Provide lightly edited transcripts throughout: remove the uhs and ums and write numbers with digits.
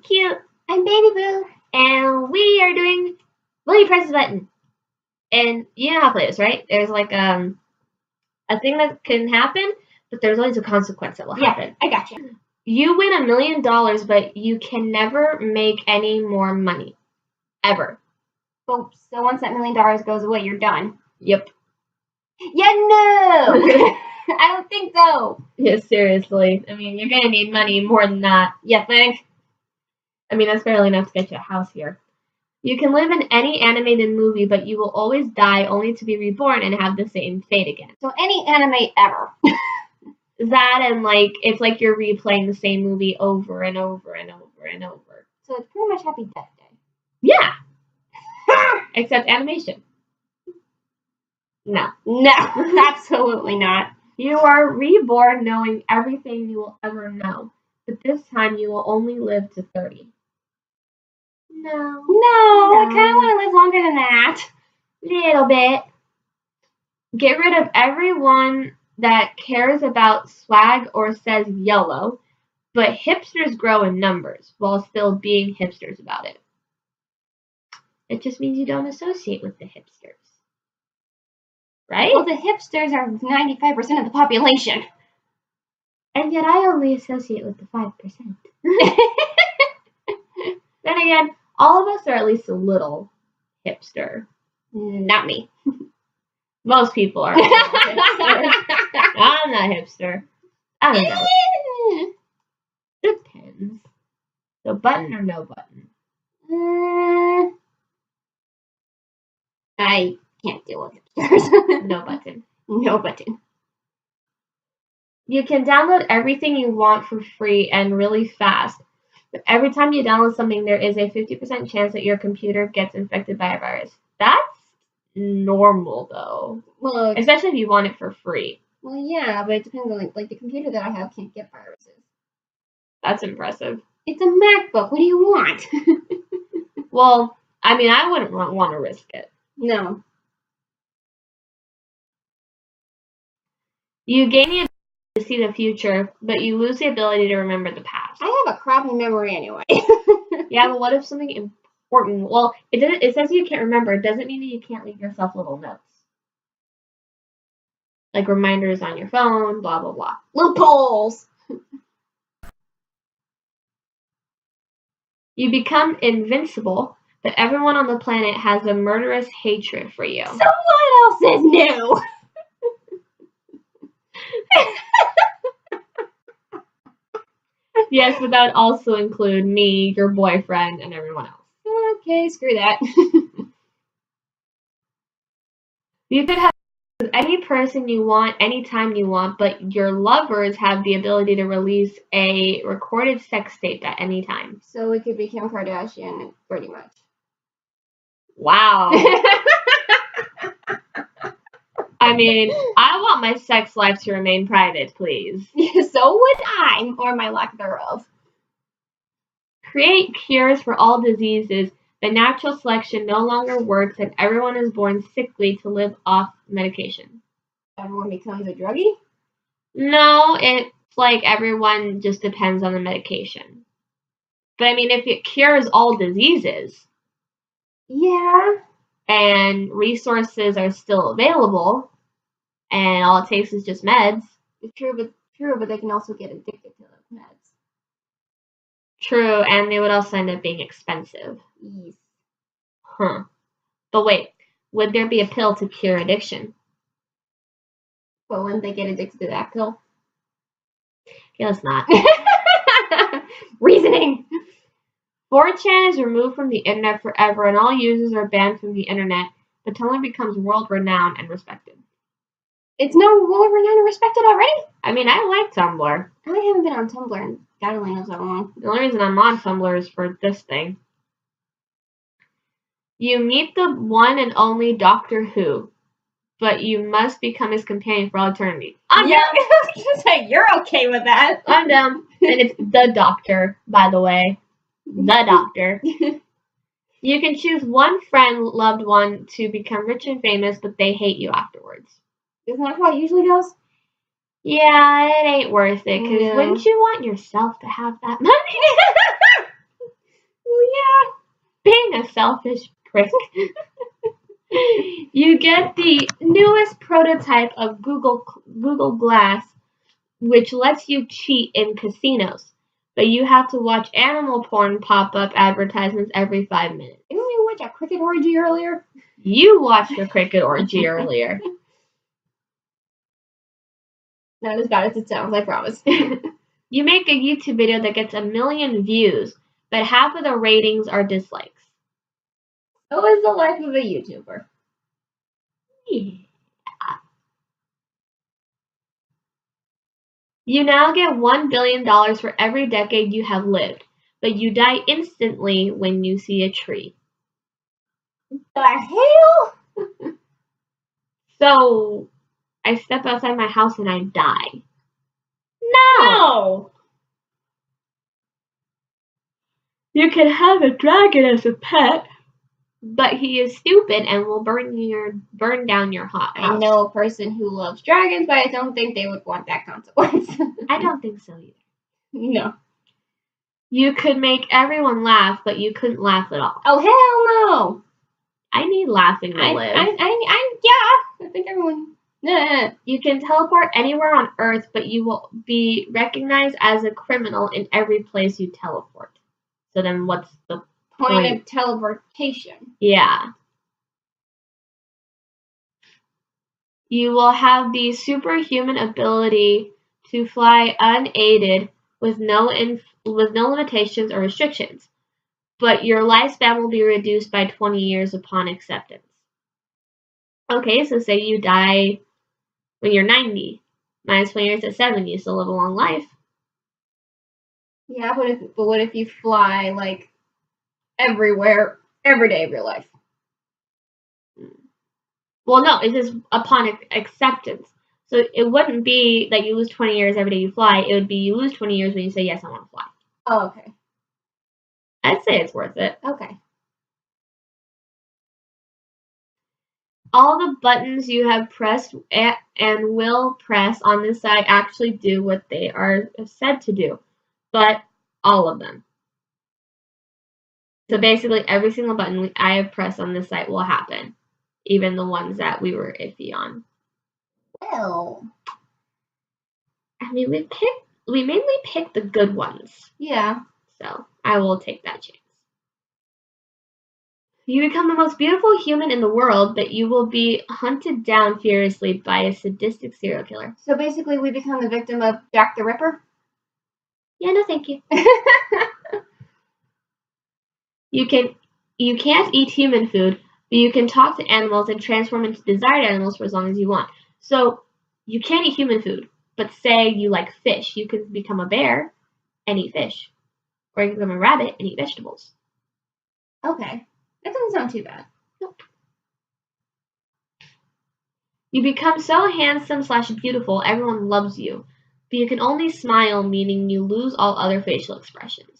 cute. I'm Baby Boo, and we are doing Will You Press the Button? And you know how to play this, right? There's like a thing that can happen, but there's always a consequence that will happen. I gotcha. You win $1 million, but you can never make any more money. Ever. So once that $1 million goes away, you're done. Yep. Yeah, no! I don't think so. Yeah, seriously. I mean, you're gonna need money more than that. You think? I mean, that's barely enough to get you a house here. You can live in any animated movie, but you will always die only to be reborn and have the same fate again. So any anime ever. That and like it's like you're replaying the same movie over and over and over and over. So it's pretty much Happy Death Day. Yeah. Except animation. No. No, absolutely not. You are reborn knowing everything you will ever know, but this time you will only live to 30. No. I kind of want to live longer than that. Little bit. Get rid of everyone that cares about swag or says YOLO, but hipsters grow in numbers while still being hipsters about it. It just means you don't associate with the hipsters. Right? Well, the hipsters are 95% of the population. And yet I only associate with the 5%. Then again, all of us are at least a little hipster. Not me. Most people are a little hipster. I'm not hipster. I don't know. Depends. So button or no button? I can't deal with hipsters. No button. No button. You can download everything you want for free and really fast. But every time you download something, there is a 50% chance that your computer gets infected by a virus. That's normal, though. Well, especially if you want it for free. Well, yeah, but it depends on, like the computer that I have can't get viruses. That's impressive. It's a MacBook. What do you want? Well, I mean, I wouldn't want to risk it. No. You gain the ability to see the future, but you lose the ability to remember the past. I have a crappy memory anyway. Yeah, but what if something important? Well, it says you can't remember. It doesn't mean that you can't leave yourself little notes. Like reminders on your phone, blah, blah, blah. Loopholes! You become invincible, but everyone on the planet has a murderous hatred for you. So what else is new? Yes, but that would also include me, your boyfriend, and everyone else. Okay, screw that. You could have any person you want, anytime you want, but your lovers have the ability to release a recorded sex tape at any time. So it could be Kim Kardashian, pretty much. Wow. I mean, I want my sex life to remain private, please. So would I, or my lack thereof. Create cures for all diseases, but natural selection no longer works and everyone is born sickly to live off medication. Everyone becomes a druggie? No, it's like everyone just depends on the medication. But I mean, if it cures all diseases, yeah, and resources are still available, and all it takes is just meds. True, but they can also get addicted to those meds. True, and they would also end up being expensive. Yes. Huh. But wait, would there be a pill to cure addiction? But wouldn't they get addicted to that pill? Guess not. Reasoning! 4chan is removed from the internet forever and all users are banned from the internet, but Tumblr becomes world-renowned and respected. It's no world-renowned and respected already? I mean, I like Tumblr. I haven't been on Tumblr in God only knows how long. The only reason I'm on Tumblr is for this thing. You meet the one and only Doctor Who, but you must become his companion for all eternity. I'm down. I was gonna say, you're okay with that. I'm down. And it's the Doctor, by the way. The Doctor. You can choose one friend, loved one, to become rich and famous, but they hate you afterwards. Isn't that how it usually goes? Yeah, it ain't worth it, because wouldn't you want yourself to have that money? Yeah. Being a selfish prick. You get the newest prototype of Google Glass, which lets you cheat in casinos, but you have to watch animal porn pop-up advertisements every 5 minutes. Didn't we watch a cricket orgy earlier? You watched a cricket orgy earlier. Not as bad as it sounds, I promise. You make a YouTube video that gets 1 million views, but half of the ratings are dislikes. So is the life of a YouTuber. Yeah. You now get $1 billion for every decade you have lived, but you die instantly when you see a tree. The hell? So, I step outside my house and I die. No. You can have a dragon as a pet, but he is stupid and will burn down your house. I know a person who loves dragons, but I don't think they would want that consequence. I don't think so either. No. You could make everyone laugh, but you couldn't laugh at all. Oh, hell no. I need laughing to live. Yeah. I think everyone. Nah. You can teleport anywhere on Earth, but you will be recognized as a criminal in every place you teleport. So then what's the Point of teleportation. Yeah. You will have the superhuman ability to fly unaided with no limitations or restrictions, but your lifespan will be reduced by 20 years upon acceptance. Okay, so say you die when you're 90, minus 20 years at 70, you still live a long life. Yeah, but what if you fly like everywhere every day of your life? Well, no, it's just upon acceptance. So it wouldn't be that you lose 20 years every day you fly. It would be you lose 20 years when you say, yes, I want to fly. Oh, okay. I'd say it's worth it. Okay. All the buttons you have pressed and will press on this site actually do what they are said to do, but all of them. So basically, every single button I have pressed on this site will happen, even the ones that we were iffy on. Well, I mean, we mainly picked the good ones. Yeah. So I will take that chance. You become the most beautiful human in the world, but you will be hunted down furiously by a sadistic serial killer. So basically, we become the victim of Jack the Ripper? Yeah, no thank you. You can't eat human food, but you can talk to animals and transform into desired animals for as long as you want. So you can't eat human food, but say you like fish, you can become a bear and eat fish. Or you can become a rabbit and eat vegetables. Okay. That doesn't sound too bad. Nope. You become so handsome/beautiful, everyone loves you, but you can only smile, meaning you lose all other facial expressions.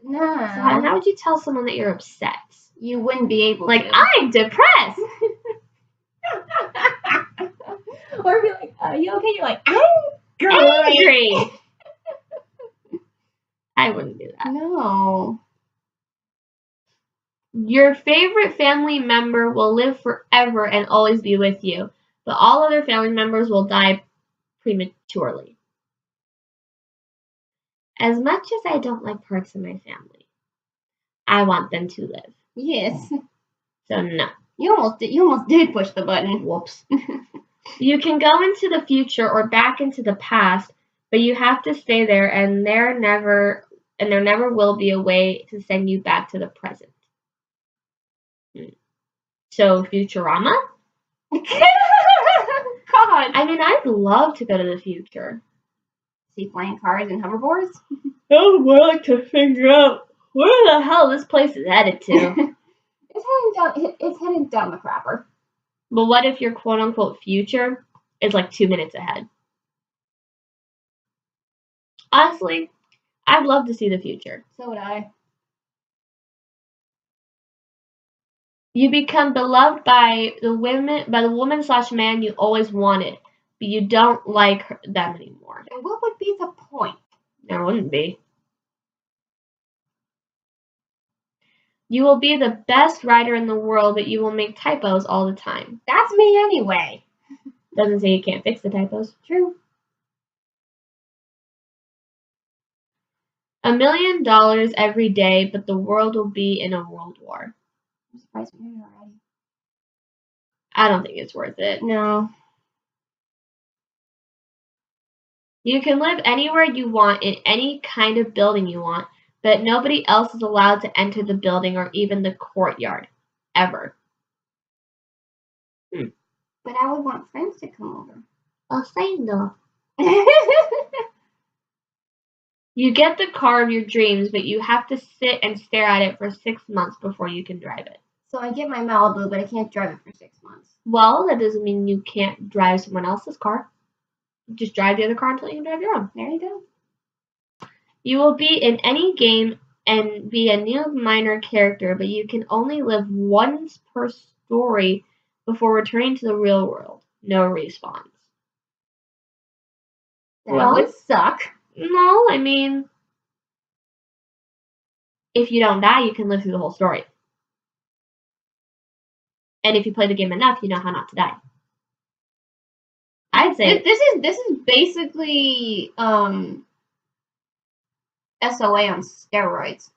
No. So how would you tell someone that you're upset? You wouldn't be able Like, to. I'm depressed! Or be like, are you okay? You're like, I'm Angry! I wouldn't do that. No. Your favorite family member will live forever and always be with you, but all other family members will die prematurely. As much as I don't like parts of my family, I want them to live. Yes. So no. You almost did push the button. Whoops. You can go into the future or back into the past, but you have to stay there, and there never will be a way to send you back to the present. So Futurama? God. I mean, I'd love to go to the future. See flying cars and hoverboards? I would like to figure out where the hell this place is headed to. It's heading down the crapper. But what if your quote-unquote future is like 2 minutes ahead? Honestly, I'd love to see the future. So would I. You become beloved by the woman/man you always wanted, but you don't like them anymore. And what would be the point? There wouldn't be. You will be the best writer in the world, but you will make typos all the time. That's me anyway. Doesn't say you can't fix the typos. True. $1 million every day, but the world will be in a world war. I'm surprised we heard it already. I don't think it's worth it. No. You can live anywhere you want in any kind of building you want, but nobody else is allowed to enter the building or even the courtyard. Ever. But I would want friends to come over. I'll say no. You get the car of your dreams, but you have to sit and stare at it for 6 months before you can drive it. So I get my Malibu, but I can't drive it for 6 months. Well, that doesn't mean you can't drive someone else's car. Just drive the other car until you can drive your own. There you go. You will be in any game and be a new minor character, but you can only live once per story before returning to the real world. No respawns. That would suck. No, I mean, if you don't die, you can live through the whole story. And if you play the game enough, you know how not to die. I'd say This is basically SOA on steroids.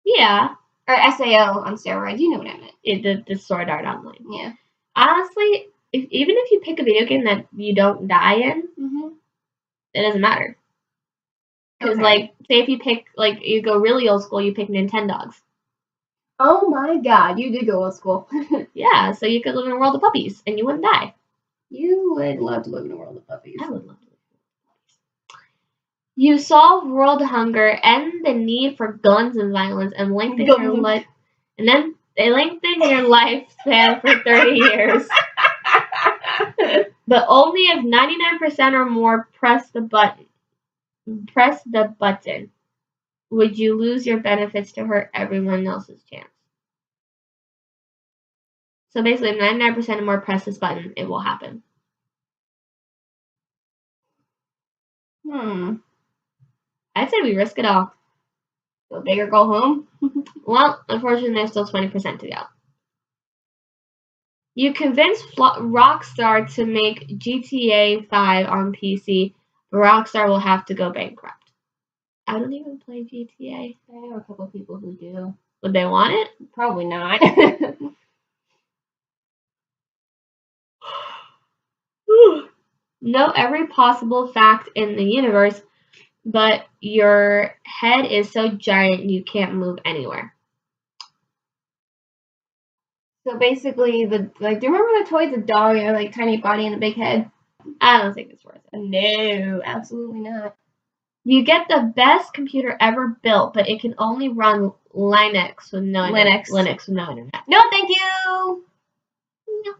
yeah, Or SAO on steroids. You know what I meant. the Sword Art Online. Yeah. Honestly, even if you pick a video game that you don't die in, Mm-hmm. it doesn't matter. Because, Okay. like, say if you pick, like, you go really old school, you pick Nintendogs. Oh my god, you did go old school. Yeah, so you could live in a world of puppies, and you wouldn't die. You would love to live in a world of puppies. I would love to live in a world of puppies. You solve world hunger, end the need for guns and violence, and lengthen your life. And then they lengthen your lifespan for 30 years. But only if 99% or more press the button. Press the button. Would you lose your benefits to hurt everyone else's chance? So basically, if 99% or more press this button, it will happen. I'd say we risk it all. Go big or go home. Well, unfortunately, there's still 20% to go. You convince Rockstar to make GTA 5 on PC, but Rockstar will have to go bankrupt. I don't even play GTA. I know a couple of people who do. Would they want it? Probably not. Know every possible fact in the universe, but your head is so giant you can't move anywhere. So basically, do you remember the toys, the dog, like tiny body and a big head? I don't think it's worth it. No, absolutely not. You get the best computer ever built, but it can only run Linux with no internet. Linux with no internet. No, thank you. No,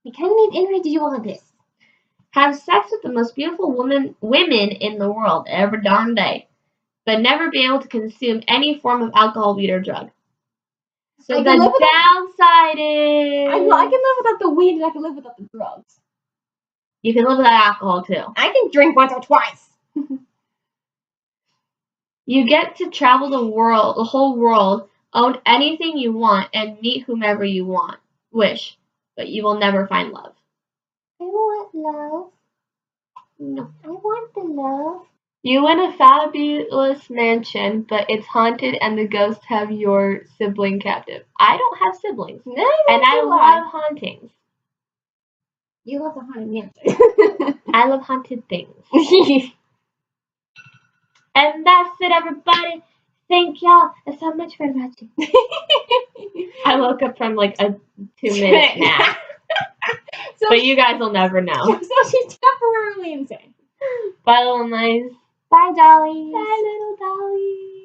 we kind of need internet to do all of this. Have sex with the most beautiful women in the world every darn day, but never be able to consume any form of alcohol, weed, or drug. So the downside is... I can live without the weed and I can live without the drugs. You can live without alcohol, too. I can drink once or twice. You get to travel the whole world, own anything you want, and meet whomever you wish, but you will never find love. I want love. No. I want the love. You win a fabulous mansion, but it's haunted and the ghosts have your sibling captive. I don't have siblings. No, and I love hauntings. You love the haunted mansion. I love haunted things. And that's it, everybody. Thank y'all so much for watching. I woke up from like a 2-minute nap. But you guys will never know. So she's temporarily insane. Bye, little mice. Bye, dollies. Bye, little dollies.